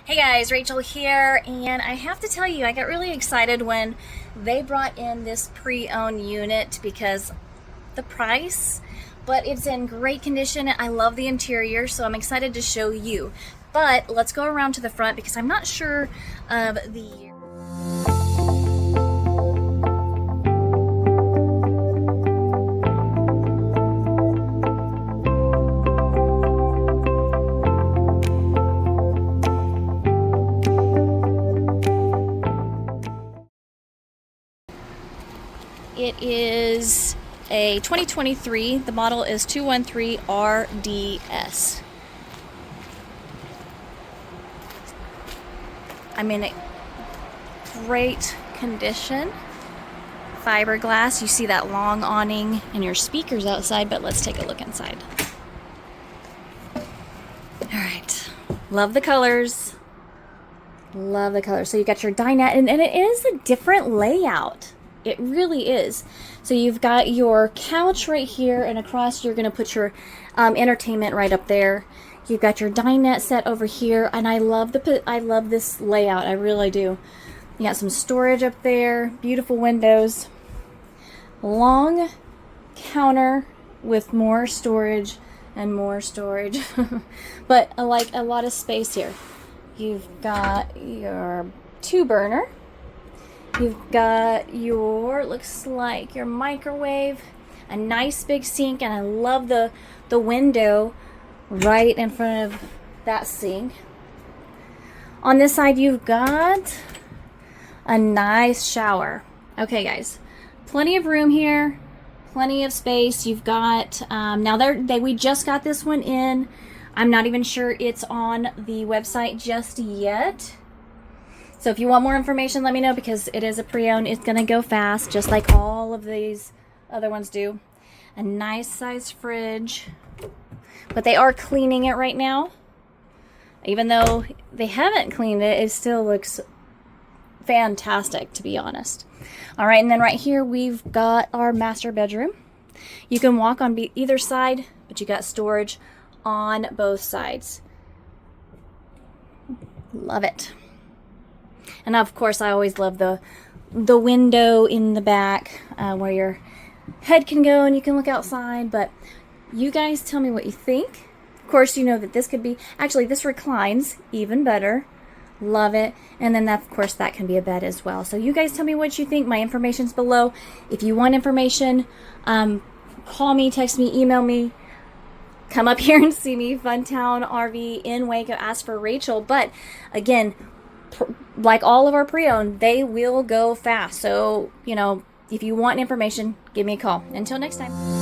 Hey guys, Rachel here, and I have to tell you, I got really excited when they brought in this pre-owned unit because the price, but it's in great condition. I love the interior, so I'm excited to show you. But let's go around to the front because I'm not sure of the... It is a 2023. The model is 213 RDS. I'm in great condition. Fiberglass. You see that long awning and your speakers outside, but let's take a look inside. All right. Love the colors. Love the colors. So you got your dinette, and it is a different layout. It really is. So you've got your couch right here, and across you're going to put your entertainment right up there. You've got your dinette set over here, and I love this layout. I really do. You got some storage up there, beautiful windows, long counter with more storage and more storage, but I like a lot of space here. You've got your 2-burner. You've got your, looks like your microwave, a nice big sink, and I love the window right in front of that sink. On this side, you've got a nice shower. Okay, guys, plenty of room here, plenty of space. You've got, we just got this one in. I'm not even sure it's on the website just yet. So if you want more information, let me know, because it is a pre-owned. It's going to go fast, just like all of these other ones do. A nice size fridge. But they are cleaning it right now. Even though they haven't cleaned it, it still looks fantastic, to be honest. All right, and then right here we've got our master bedroom. You can walk on either side, but you got storage on both sides. Love it. And of course, I always love the window in the back where your head can go and you can look outside. But you guys tell me what you think. Of course, you know that this could be, actually this reclines even better. Love it. And then of course that can be a bed as well. So you guys tell me what you think. My information's below. If you want information, call me, text me, email me. Come up here and see me, Funtown RV in Waco. Ask for Rachel. But again, like all of our pre-owned, they will go fast. So, you know, if you want information, give me a call. Until next time.